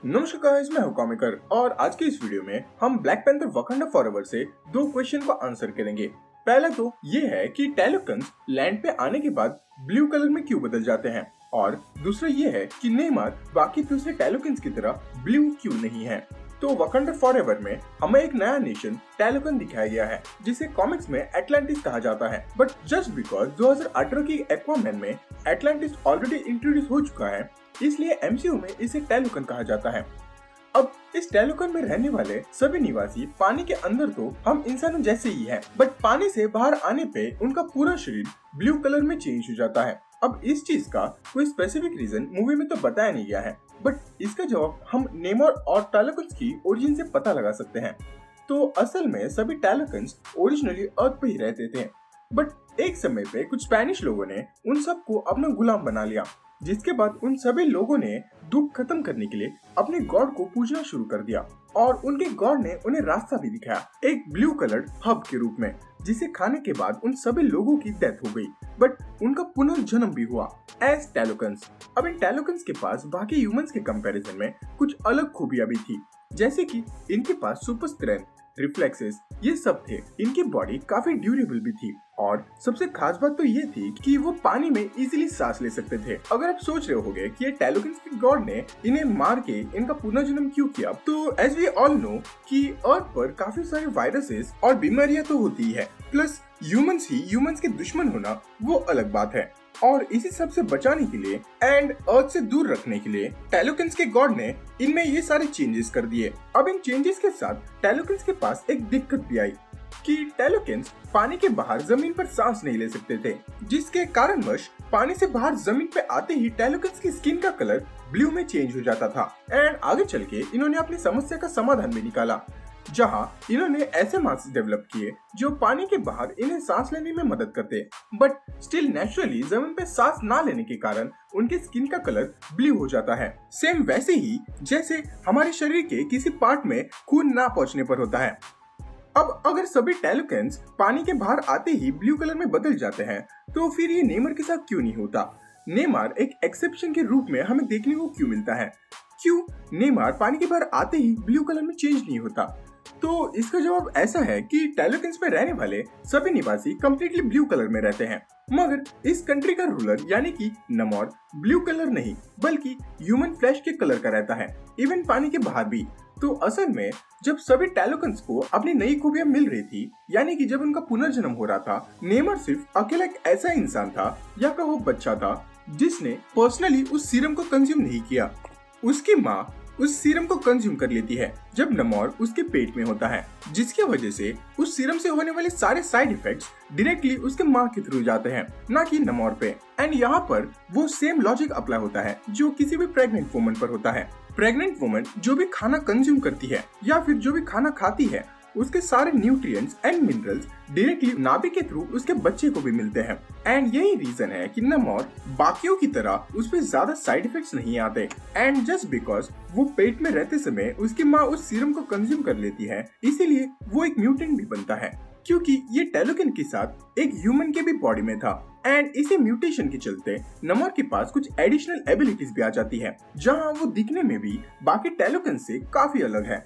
नमस्कार गाइस, मैं हूं कॉमिकर और आज के इस वीडियो में हम ब्लैक पैंथर वकांडा फॉरएवर से दो क्वेश्चन को आंसर करेंगे। पहला तो ये है कि टैलोकन्स लैंड पे आने के बाद ब्लू कलर में क्यों बदल जाते हैं, और दूसरा ये है कि नेमार बाकी दूसरे टैलोकन्स की तरह ब्लू क्यों नहीं है। तो वकांडा फॉरएवर में हमें एक नया नेशन टैलोकन दिखाया गया है जिसे कॉमिक्स में एटलांटिस कहा जाता है, बट जस्ट बिकॉज 2018 की एक्वामैन में एटलांटिस ऑलरेडी इंट्रोड्यूस हो चुका है, इसलिए एमसीयू में इसे टैलोकन कहा जाता है। अब इस टैलोकन में रहने वाले सभी निवासी पानी के अंदर तो हम इंसानों जैसे ही हैं, बट पानी से बाहर आने पे उनका पूरा शरीर ब्लू कलर में चेंज हो जाता है। अब इस चीज का कोई स्पेसिफिक रीजन मूवी में तो बताया नहीं गया है, बट इसका जवाब हम नेमोर और टैलोकन्स की ओरिजिन से पता लगा सकते हैं। तो असल में सभी टैलोकन्स ओरिजिनली अर्थ पे ही रहते थे, बट एक समय पे कुछ स्पेनिश लोगों ने उन सबको अपना गुलाम बना लिया, जिसके बाद उन सभी लोगों ने दुख खत्म करने के लिए अपने गॉड को पूजना शुरू कर दिया और उनके गॉड ने उन्हें रास्ता भी दिखाया, एक ब्लू कलर्ड हब के रूप में, जिसे खाने के बाद उन सभी लोगों की डेथ हो गई, बट उनका पुनर्जन्म भी हुआ एज टैलोकन्स। अब इन टैलोकन्स के पास बाकी ह्यूमंस के कंपैरिजन में कुछ अलग खूबियां भी थी, जैसे कि इनके पास सुपर स्ट्रेंथ, रिफ्लेक्सेस, ये सब थे। इनकी बॉडी काफी ड्यूरेबल भी थी और सबसे खास बात तो ये थी कि वो पानी में इजीली सांस ले सकते थे। अगर आप सोच रहे होगे कि ये टैलोकन्स के गॉड ने इन्हें मार के इनका पुनर्जन्म क्यों किया, तो एज वी ऑल नो कि अर्थ पर काफी सारे वायरसेस और बीमारियां तो होती है, प्लस ह्यूमंस के दुश्मन होना वो अलग बात है। और इसी सब से बचाने के लिए एंड अर्थ से दूर रखने के लिए टैलोकन्स के गॉड ने इनमें ये सारे चेंजेस कर दिए। अब इन चेंजेस के साथ टैलोकन्स के पास एक दिक्कत भी आई कि टैलोकन्स पानी के बाहर जमीन पर सांस नहीं ले सकते थे, जिसके कारणवश पानी से बाहर जमीन पे आते ही टैलोकन्स की स्किन का कलर ब्लू में चेंज हो जाता था। एंड आगे चल के इन्होंने अपनी समस्या का समाधान भी निकाला, जहां इन्होंने ऐसे मास्क डेवलप किए जो पानी के बाहर इन्हें सांस लेने में मदद करते, बट स्टिल नेचुरली जमीन पे सांस ना लेने के कारण उनके स्किन का कलर ब्लू हो जाता है। सेम वैसे ही जैसे हमारे शरीर के किसी पार्ट में खून ना पहुंचने पर होता है। अब अगर सभी टैलोकन्स पानी के बाहर आते ही ब्लू कलर में बदल जाते हैं, तो फिर ये नेमार के साथ क्यों नहीं होता? नेमार एक एक्सेप्शन के रूप में हमें देखने को क्यों मिलता है? क्यों नेमार पानी के बाहर आते ही ब्लू कलर में चेंज नहीं होता? तो इसका जवाब ऐसा है कि टैलोकन्स में रहने वाले सभी निवासी कम्प्लीटली ब्लू कलर में रहते हैं, मगर इस कंट्री का रूलर यानी कि नमोर ब्लू कलर नहीं बल्कि ह्यूमन फ्लैश के कलर का रहता है, इवन पानी के बाहर भी। तो असल में जब सभी टैलोकन्स को अपनी नई खूबियां मिल रही थी, यानी कि जब उनका पुनर्जन्म हो रहा था, नेमार सिर्फ अकेला एक ऐसा इंसान था या कहो बच्चा था जिसने पर्सनली उस सीरम को कंज्यूम नहीं किया। उसकी माँ उस सीरम को कंज्यूम कर लेती है जब नमोर उसके पेट में होता है, जिसकी वजह से उस सीरम से होने वाले सारे साइड इफेक्ट्स डायरेक्टली उसके माँ के थ्रू जाते हैं, ना कि नमोर पे। एंड यहाँ पर वो सेम लॉजिक अप्लाई होता है जो किसी भी प्रेग्नेंट वुमन पर होता है। प्रेग्नेंट वुमन जो भी खाना कंज्यूम करती है या फिर जो भी खाना खाती है, उसके सारे न्यूट्रिएंट्स एंड मिनरल्स डायरेक्टली नाभि के थ्रू उसके बच्चे को भी मिलते हैं। एंड यही रीजन है कि नमोर बाकियों की तरह उस पे ज्यादा साइड इफेक्ट्स नहीं आते। एंड जस्ट बिकॉज वो पेट में रहते समय उसकी माँ उस सीरम को कंज्यूम कर लेती है, इसीलिए वो एक म्यूटेंट भी बनता है, क्योंकि ये टैलोकन के साथ एक ह्यूमन के भी बॉडी में था। एंड इसी म्यूटेशन के चलते नमोर के पास कुछ एडिशनल एबिलिटीज भी आ जाती है, जहाँ वो दिखने में भी बाकी टैलोकन से काफी अलग है,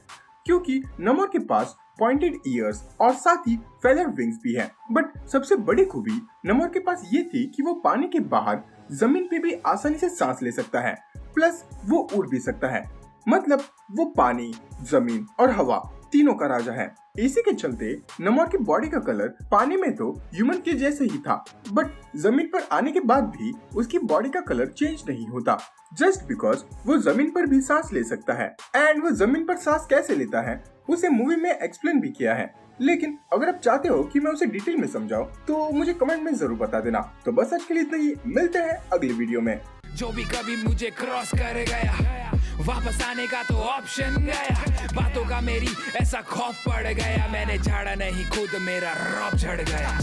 क्योंकि नमोर के पास पॉइंटेड ईयर्स और साथ ही फेदर विंग्स भी है। बट सबसे बड़ी खूबी नमोर के पास ये थी कि वो पानी के बाहर जमीन पे भी आसानी से सांस ले सकता है, प्लस वो उड़ भी सकता है। मतलब वो पानी, जमीन और हवा तीनों का राजा है। इसी के चलते नमोर की बॉडी का कलर पानी में तो ह्यूमन के जैसे ही था, बट जमीन पर आने के बाद भी उसकी बॉडी का कलर चेंज नहीं होता, जस्ट बिकॉज वो जमीन पर भी सांस ले सकता है। एंड वो जमीन पर सांस कैसे लेता है उसे मूवी में एक्सप्लेन भी किया है, लेकिन अगर आप चाहते हो कि मैं उसे डिटेल में समझाऊं तो मुझे कमेंट में जरूर बता देना। तो बस आज के लिए इतना ही, मिलते हैं अगली वीडियो में। जो भी कभी मुझे क्रॉस कर गया, वापस आने का तो ऑप्शन गया, बातों का मेरी ऐसा खौफ पड़ गया, मैंने झाड़ा नहीं खुद मेरा रौब झड़ गया।